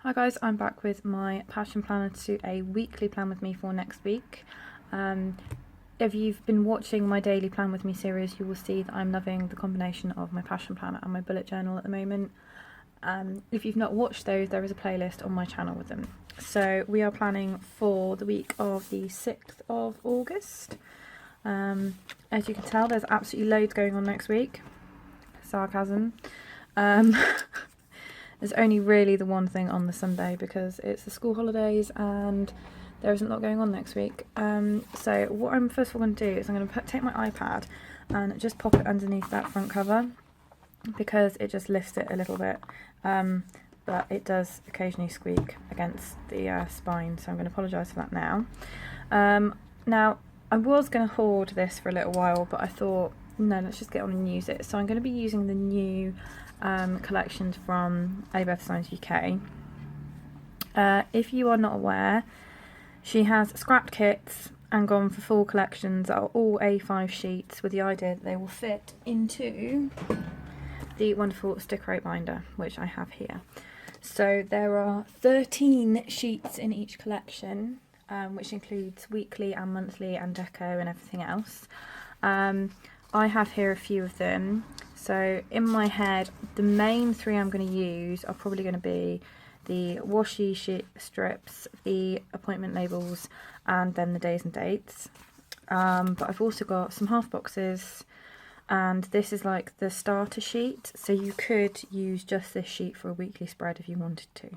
Hi guys, I'm back with my passion planner to do a weekly plan with me for next week. If you've been watching my daily plan with me series, you will see that I'm loving the combination of my passion planner and my bullet journal at the moment. If you've not watched those, there is a playlist on my channel with them. So we are planning for the week of the 6th of August. As you can tell, there's absolutely loads going on next week. Sarcasm. There's only really the one thing on the Sunday because it's the school holidays and there isn't a lot going on next week. So what I'm first of all going to do is I'm going to take my iPad and just pop it underneath that front cover because it just lifts it a little bit, but it does occasionally squeak against the spine, so I'm going to apologise for that now. Now I was going to hoard this for a little while, but I thought no, let's just get on and use it. So I'm going to be using the new collections from ElliebethDesigns UK. If you are not aware, she has scrapped kits and gone for full collections that are all A5 sheets with the idea that they will fit into the wonderful sticker rate binder, which I have here. So there are 13 sheets in each collection, which includes weekly and monthly and deco and everything else. I have here a few of them. So in my head, the main three I'm going to use are probably going to be the washi sheet strips, the appointment labels, and then the days and dates. But I've also got some half boxes, and this is like the starter sheet. So you could use just this sheet for a weekly spread if you wanted to,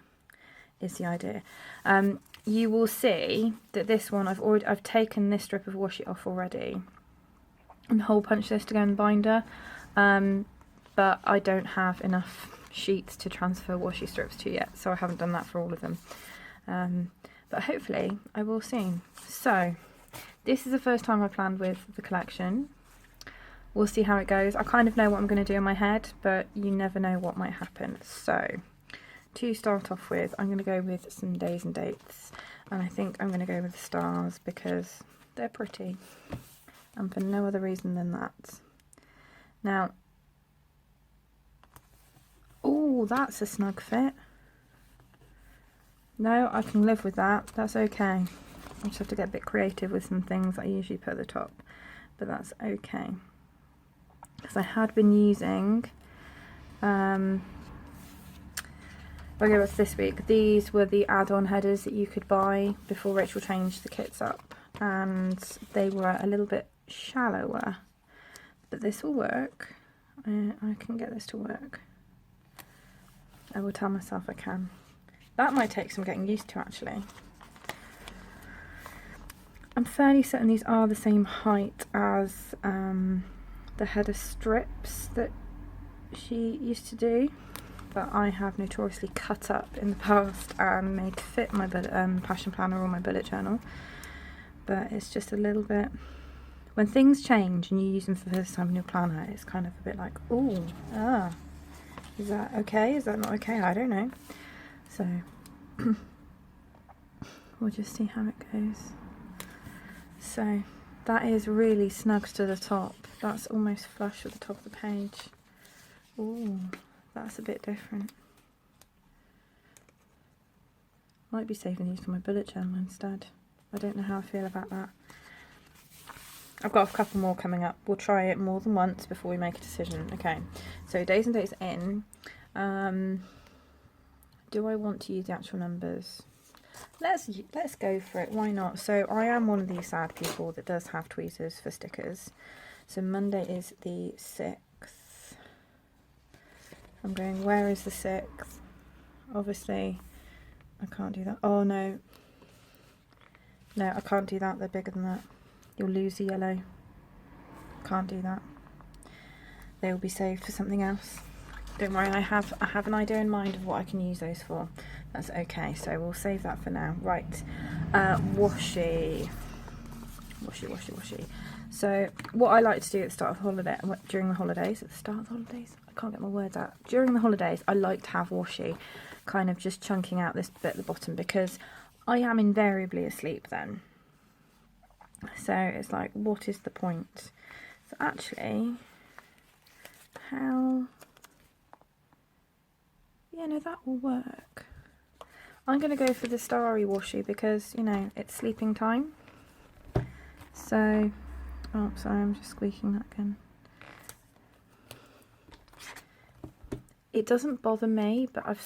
is the idea. You will see that this one, I've taken this strip of washi off already and hole punch this to go in the binder. But I don't have enough sheets to transfer washi strips to yet, so I haven't done that for all of them. But hopefully I will soon. So this is the first time I planned with the collection. We'll see how it goes. I kind of know what I'm going to do in my head, but you never know what might happen. So to start off with, I'm going to go with some days and dates, and I think I'm going to go with the stars because they're pretty, and for no other reason than that. Now, oh, that's a snug fit. No, I can live with that. That's okay. I just have to get a bit creative with some things I usually put at the top, but that's okay. Because I had been using, I'll go with this week. These were the add-on headers that you could buy before Rachel changed the kits up, and they were a little bit shallower. But this will work. I can get this to work. I will tell myself I can. That might take some getting used to, actually. I'm fairly certain these are the same height as the header strips that she used to do, but I have notoriously cut up in the past and made to fit my passion planner or my bullet journal. But it's just a little bit... When things change and you use them for the first time in your planner, it's kind of a bit like, oh, is that okay? Is that not okay? I don't know. So, we'll just see how it goes. So, that is really snug to the top. That's almost flush with the top of the page. Oh, that's a bit different. Might be saving these for my bullet journal instead. I don't know how I feel about that. I've got a couple more coming up. We'll try it more than once before we make a decision. Okay, so days and dates in. Do I want to use the actual numbers? Let's go for it. Why not? So I am one of these sad people that does have tweezers for stickers. So Monday is the 6th. I'm going, where is the 6th? Obviously, I can't do that. Oh no. No, I can't do that. They're bigger than that. You'll lose the yellow. Can't do that. They will be saved for something else. Don't worry, I have an idea in mind of what I can use those for. That's okay, so we'll save that for now. Right, washi. So what I like to do at the start of the holiday, during the holidays, I can't get my words out. During the holidays, I like to have washi kind of just chunking out this bit at the bottom because I am invariably asleep then. So it's like, what is the point? So actually, how... Yeah, no, that will work. I'm going to go for the starry washi because, you know, it's sleeping time. So, oh, sorry, I'm just squeaking that again. It doesn't bother me, but I'm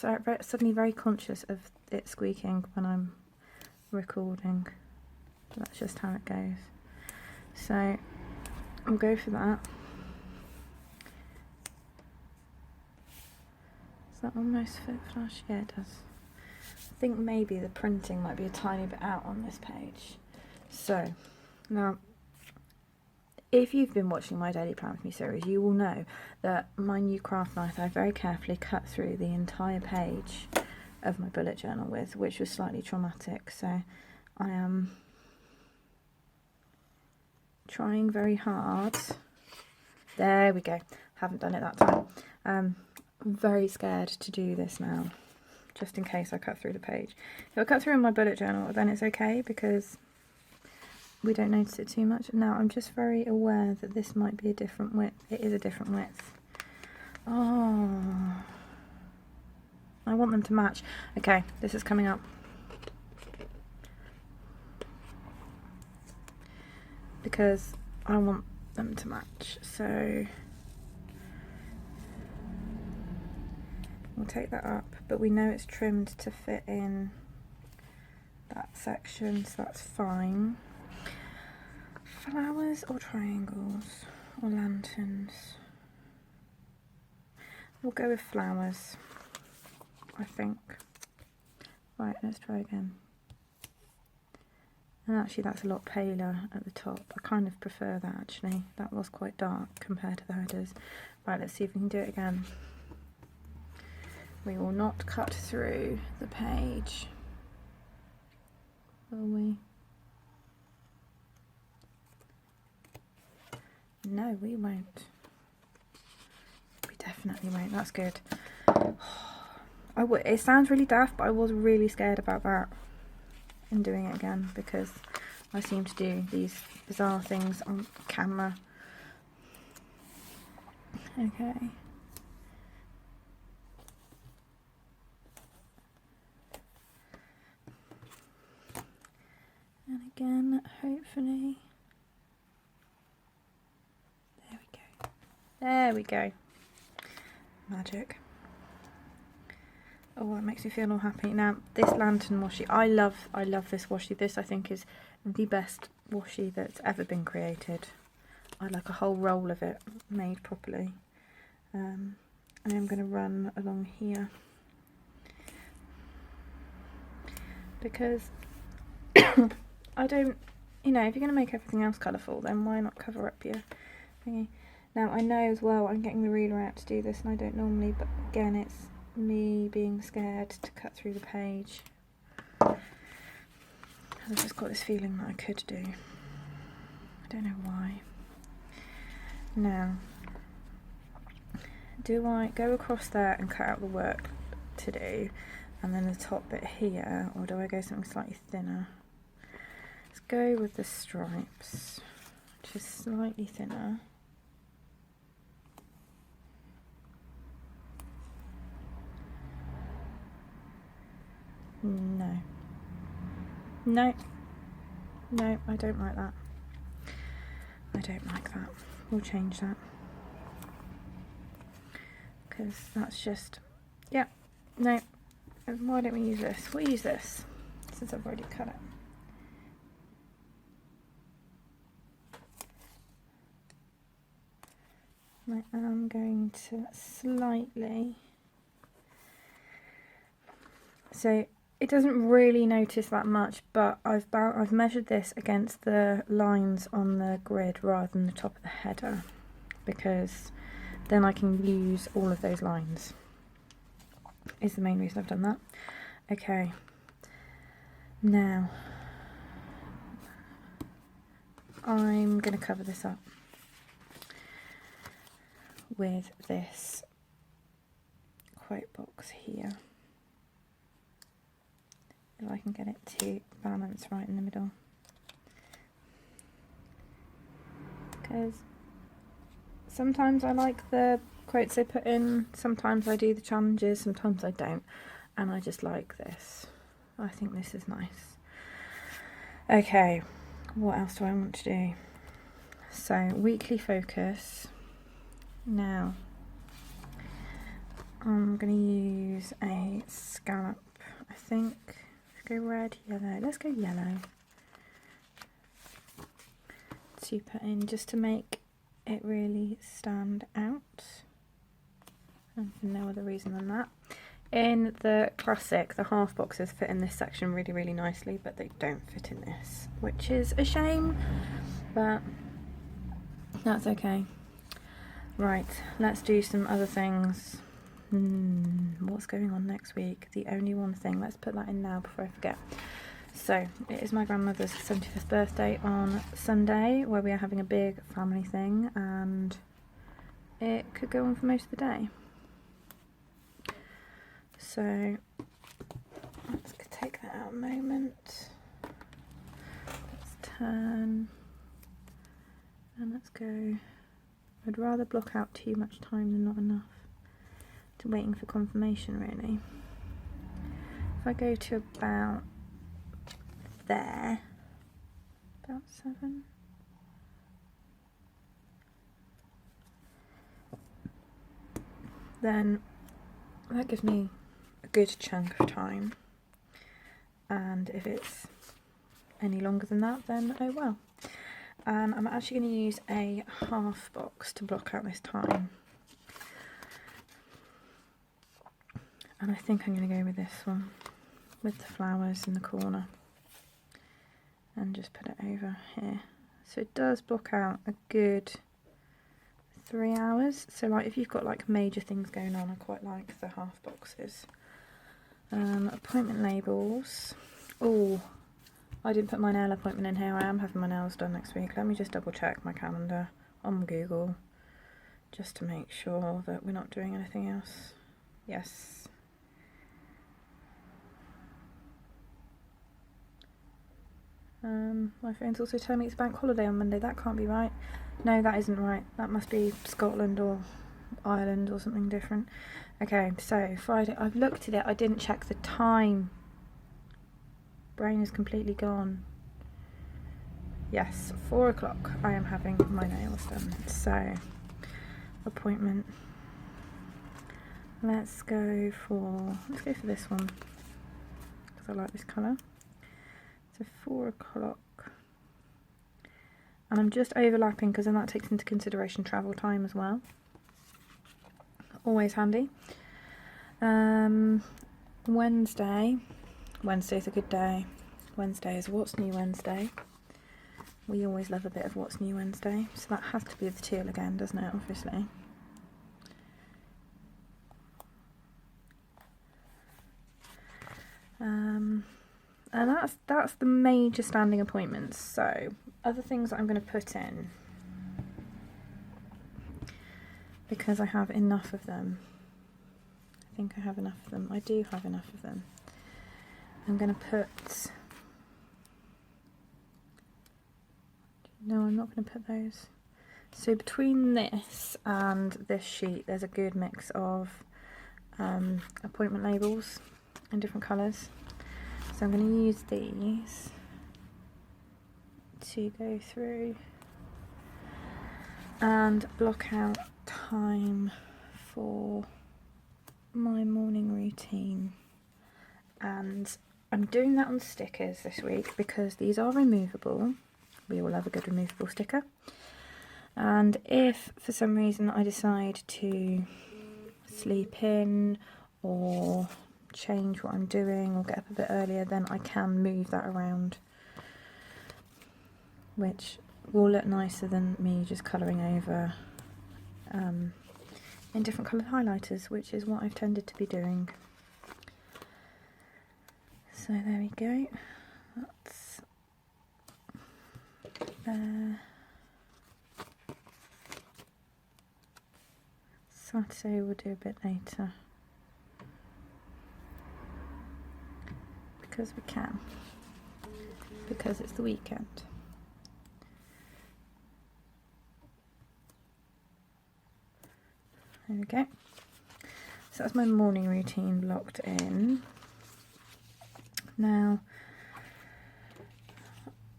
suddenly very conscious of it squeaking when I'm recording. That's just how it goes. So, I'll go for that. Does that almost fit flush? Yeah, it does. I think maybe the printing might be a tiny bit out on this page. So, now, if you've been watching my Daily Plan With Me series, you will know that my new craft knife I very carefully cut through the entire page of my bullet journal with, which was slightly traumatic. So I am trying very hard. There we go. Haven't done it that time. I'm very scared to do this now, just in case I cut through the page. If I cut through in my bullet journal, then it's okay because we don't notice it too much. Now I'm just very aware that this might be a different width. It is a different width. Oh, I want them to match. Okay, this is coming up. Because I want them to match. So we'll take that up, but we know it's trimmed to fit in that section, so that's fine. Flowers or triangles or lanterns? We'll go with flowers, I think. Right, let's try again. And actually that's a lot paler at the top. I kind of prefer that actually. That was quite dark compared to the headers. Right, let's see if we can do it again. We will not cut through the page, will we? No, we won't. We definitely won't. That's good. It sounds really daft, but I was really scared about that in doing it again because I seem to do these bizarre things on camera. Okay. And again, hopefully. There we go. Magic. Oh, that makes me feel all happy. Now, this lantern washi, I love this washi. This, I think, is the best washi that's ever been created. I like a whole roll of it made properly. And I'm going to run along here. Because I don't, you know, if you're going to make everything else colourful, then why not cover up your thingy? Now I know as well I'm getting the ruler out to do this and I don't normally, but again it's me being scared to cut through the page. I've just got this feeling that I could do. I don't know why. Now, do I go across there and cut out the work to do and then the top bit here, or do I go something slightly thinner? Let's go with the stripes, which is slightly thinner. No. No. No, I don't like that. I don't like that. We'll change that. Because that's just... Yeah. No. Why don't we use this? We'll use this, since I've already cut it. I am going to slightly... So... It doesn't really notice that much, but I've measured this against the lines on the grid rather than the top of the header, because then I can use all of those lines, is the main reason I've done that. Okay, now I'm going to cover this up with this quote box here. If I can get it to balance right in the middle, because sometimes I like the quotes they put in, sometimes I do the challenges, sometimes I don't, and I just like this. I think this is nice. Okay, what else do I want to do? So, weekly focus. Now, I'm going to use a scallop, I think. Let's go red, yellow. Let's go yellow. To put in just to make it really stand out. And for no other reason than that. In the classic, the half boxes fit in this section really, really nicely, but they don't fit in this, which is a shame, but that's okay. Right, let's do some other things. What's going on next week? The only one thing, let's put that in now before I forget. So, it is my grandmother's 75th birthday on Sunday, where we are having a big family thing, and it could go on for most of the day. So, let's take that out a moment. Let's turn, and let's go. I'd rather block out too much time than not enough to waiting for confirmation, really. If I go to about there, about 7. Then that gives me a good chunk of time, and if it's any longer than that, then oh well. And I'm actually going to use a half box to block out this time, and I think I'm going to go with this one with the flowers in the corner and just put it over here, so it does block out a good 3 hours. So like if you've got like major things going on, I quite like the half boxes. Appointment labels. Oh, I didn't put my nail appointment in here. I am having my nails done next week. Let me just double check my calendar on Google just to make sure that we're not doing anything else. Yes. My phone's also telling me it's bank holiday on Monday. That can't be right. No, that isn't right. That must be Scotland or Ireland or something different. Okay, so Friday. I've looked at it. I didn't check the time. Brain is completely gone. Yes, 4 o'clock. I am having my nails done. So, appointment. Let's go for this one because I like this colour. So 4 o'clock. And I'm just overlapping because then that takes into consideration travel time as well. Always handy. Wednesday. Wednesday's a good day. Wednesday is What's New Wednesday. We always love a bit of What's New Wednesday. So that has to be the teal again, doesn't it, obviously. And that's the major standing appointments. So other things that I'm going to put in, because I have enough of them. I think I have enough of them. I do have enough of them. I'm going to put... No, I'm not going to put those. So between this and this sheet, there's a good mix of appointment labels in different colours. So I'm going to use these to go through and block out time for my morning routine. And I'm doing that on stickers this week because these are removable. We all love a good removable sticker. And if for some reason I decide to sleep in or change what I'm doing or get up a bit earlier, then I can move that around, which will look nicer than me just colouring over in different coloured highlighters, which is what I've tended to be doing. So there we go, that's there. Saturday we'll do a bit later because we can, because it's the weekend. There we go. So that's my morning routine blocked in. Now,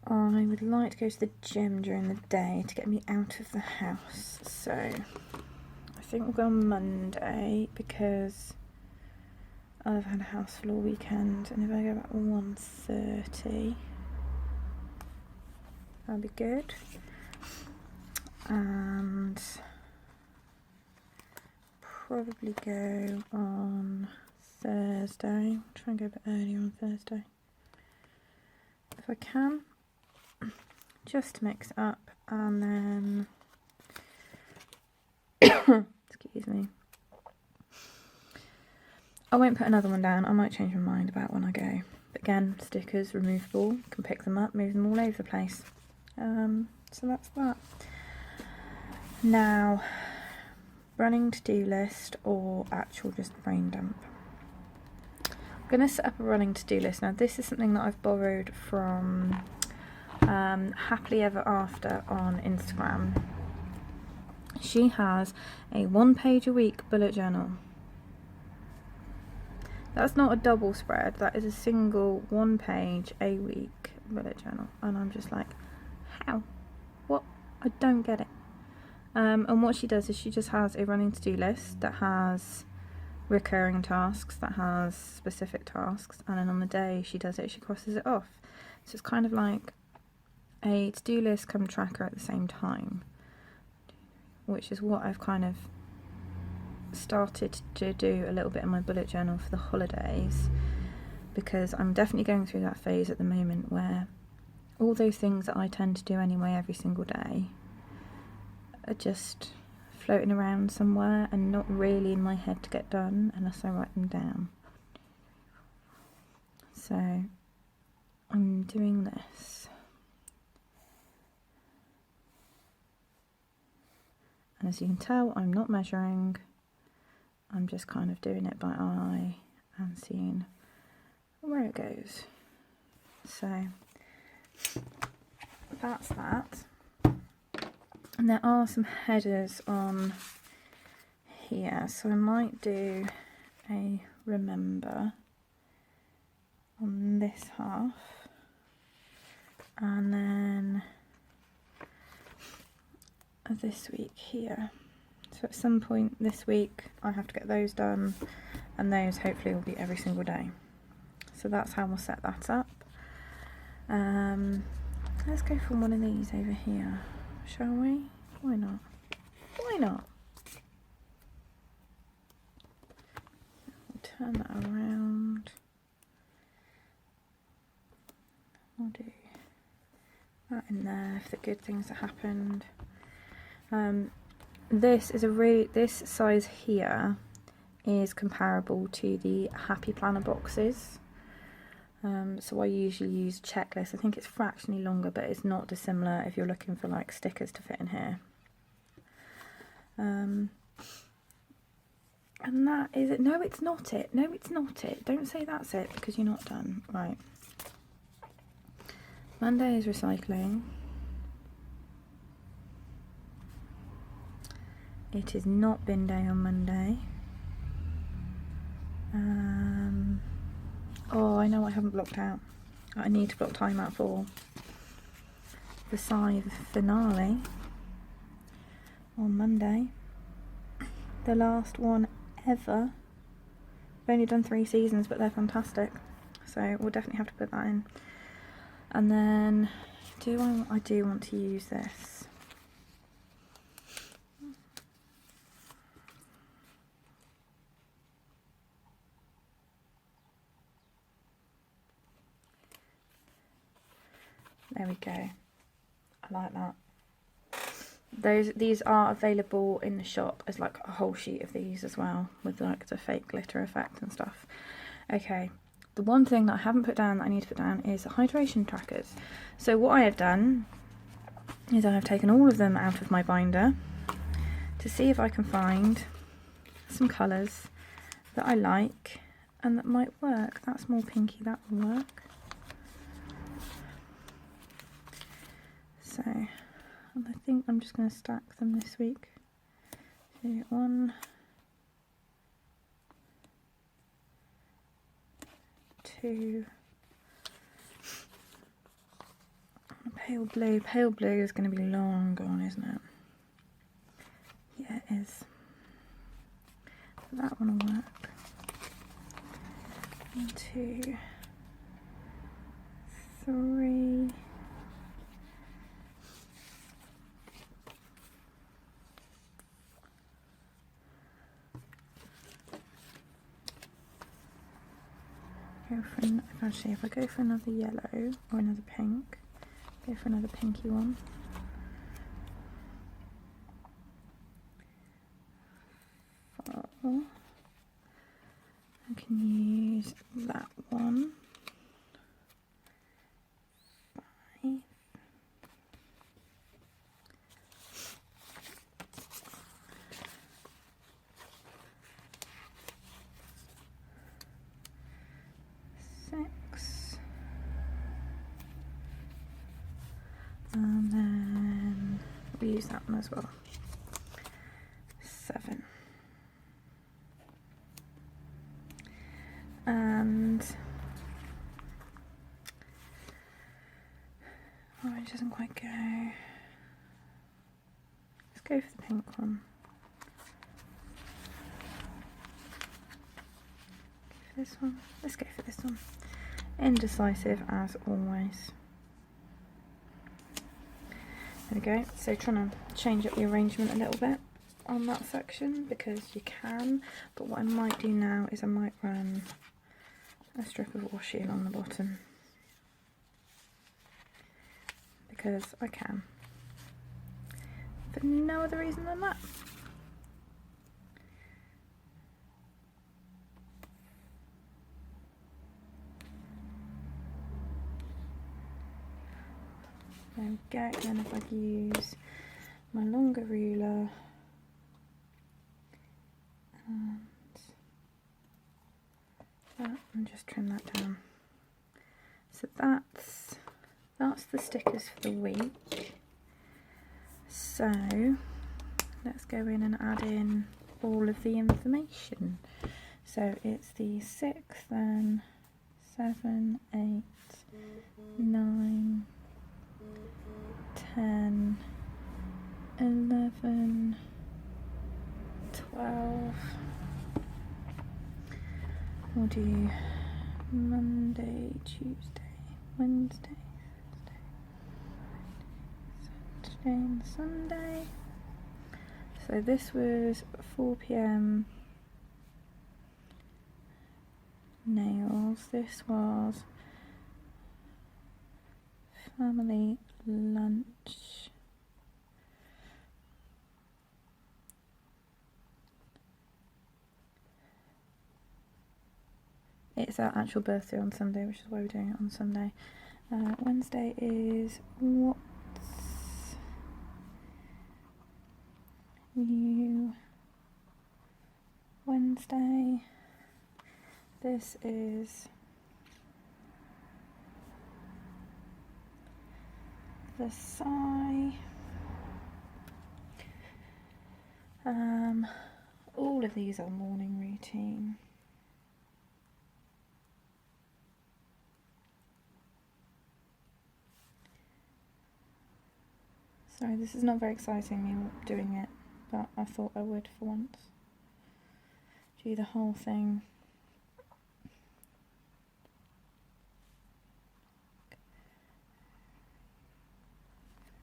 I would like to go to the gym during the day to get me out of the house, so I think we'll go on Monday because I've had a house full all weekend, and if I go back at 1:30, that'll be good. And probably go on Thursday. Try and go a bit earlier on Thursday if I can, just to mix it up. And then excuse me, I won't put another one down. I might change my mind about when I go, but again, stickers removable, can pick them up, move them all over the place. So that's that. Now, running to-do list or actual just brain dump. I'm going to set up a running to-do list. Now, this is something that I've borrowed from Happily Ever After on Instagram. She has a 1 page a week bullet journal. That's not a double spread, that is a single 1 page a week bullet journal. And I'm just like, how? What? I don't get it. And what she does is she just has a running to-do list that has recurring tasks, that has specific tasks, and then on the day she does it, she crosses it off. So it's kind of like a to-do list come tracker at the same time, which is what I've kind of started to do a little bit in my bullet journal for the holidays, because I'm definitely going through that phase at the moment where all those things that I tend to do anyway every single day are just floating around somewhere and not really in my head to get done unless I write them down. So I'm doing this. And as you can tell, I'm not measuring. I'm just kind of doing it by eye and seeing where it goes. So that's that. And there are some headers on here, so I might do a remember on this half, and then this week here. So at some point this week I have to get those done, and those hopefully will be every single day. So that's how we'll set that up. Let's go for one of these over here, shall we? Why not? Why not? We'll turn that around. I'll do that in there for the good things that happened. This is this size here is comparable to the Happy Planner boxes. So I usually use checklists. I think it's fractionally longer, but it's not dissimilar if you're looking for like stickers to fit in here. And that is it. No, it's not it. No, it's not it. Don't say that's it because you're not done. Right. Monday is recycling. It is not bin day on Monday. Oh, I know I haven't blocked out. I need to block time out for the Scythe finale on Monday. The last one ever. I've only done 3 seasons, but they're fantastic. So we'll definitely have to put that in. And then, I do want to use this. There we go. I like that. These are available in the shop as like a whole sheet of these as well, with like the fake glitter effect and stuff. Okay, the one thing that I haven't put down that I need to put down is hydration trackers. So what I have done is I have taken all of them out of my binder to see if I can find some colours that I like and that might work. That's more pinky, that will work. So, and I think I'm just going to stack them this week. So 1, 2, Pale blue. Pale blue is going to be long gone, isn't it? Yeah, it is. So that one will work. 1, 2, 3. Actually, if I go for another yellow or another pink, go for another pinky one. I can use that one. 5. 6. And then we'll use that one as well. 7. And it doesn't quite go. Let's go for the pink one. Go for this one. Let's go for this one. Indecisive as always. There we go. So trying to change up the arrangement a little bit on that section because you can, but what I might do now is I might run a strip of washi along the bottom because I can, for no other reason than that. There we go. And then if I use my longer ruler and just trim that down. So that's the stickers for the week. So let's go in and add in all of the information. So it's the 6th, then 7, 8, 9, 10, 11, 12. We'll do Monday, Tuesday, Wednesday, Thursday, Friday, Saturday and Sunday. So this was 4 PM nails. This was family lunch. It's our actual birthday on Sunday, which is why we're doing it on Sunday. Wednesday is what's new Wednesday. This is the sigh. All of these are morning routine. Sorry, this is not very exciting, me doing it, but I thought I would for once. Do the whole thing.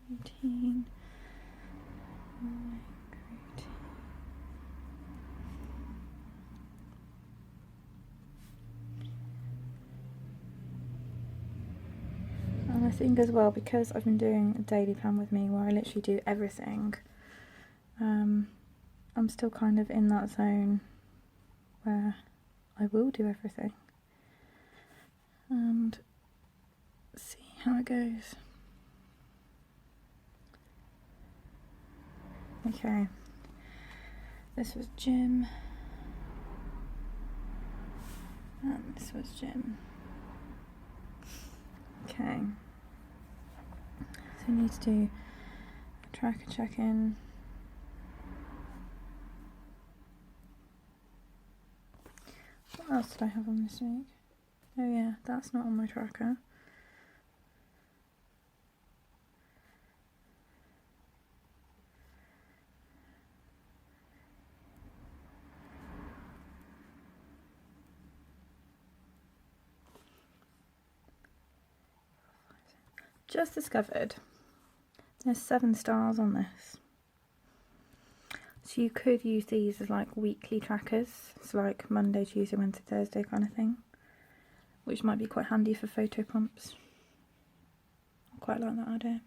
Routine. And I think as well, because I've been doing a daily plan with me where I literally do everything, I'm still kind of in that zone where I will do everything and see how it goes. Okay, this was gym, and this was gym. Okay, so we need to do a tracker check-in. What else did I have on this week? Oh yeah, that's not on my tracker. just discovered there's 7 stars on this. So you could use these as like weekly trackers. It's like Monday, Tuesday, Wednesday, Thursday kind of thing, which might be quite handy for photo prompts. I quite like that idea.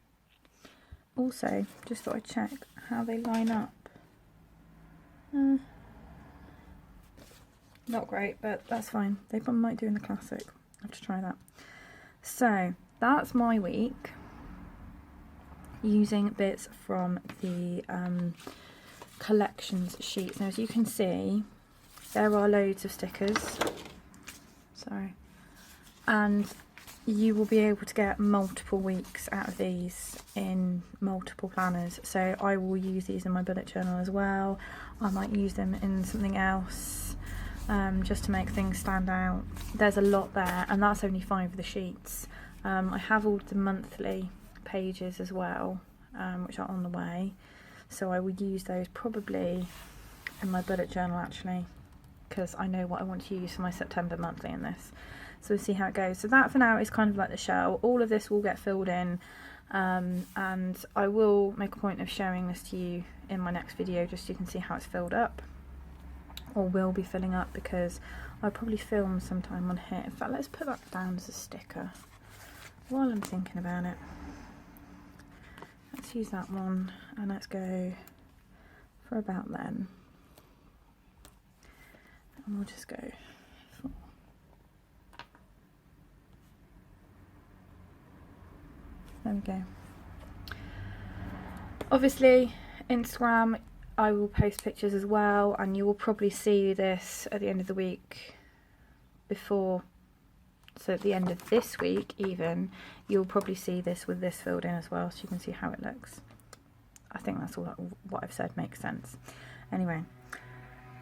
Also, just thought I'd check how they line up. Not great, but that's fine. They might do in the classic. I'll have to try that. So that's my week using bits from the collections sheets. Now, as you can see, there are loads of stickers. Sorry. And you will be able to get multiple weeks out of these in multiple planners. So I will use these in my bullet journal as well. I might use them in something else, just to make things stand out. There's a lot there, and that's only 5 of the sheets. I have all the monthly pages as well, which are on the way. So I will use those probably in my bullet journal actually, because I know what I want to use for my September monthly in this. So we'll see how it goes. So that for now is kind of like the shell. All of this will get filled in, and I will make a point of showing this to you in my next video, just so you can see how it's filled up, or will be filling up, because I'll probably film sometime on here. In fact, let's put that down as a sticker while I'm thinking about it. Let's use that one, and let's go for about then. And we'll just go for... There we go. Obviously, Instagram, I will post pictures as well, and you will probably see this at the end of the week before, so at the end of this week even, you'll probably see this with this filled in as well, so you can see how it looks. I think that's all what I've said makes sense. Anyway,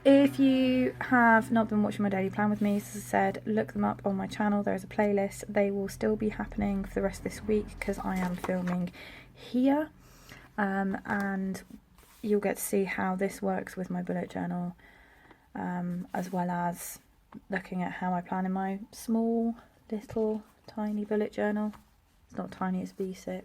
if you have not been watching my daily plan with me, as I said, look them up on my channel. There's a playlist. They will still be happening for the rest of this week because I am filming here, and you'll get to see how this works with my bullet journal, as well as looking at how I plan in my small little tiny bullet journal. It's not tiny, it's B6.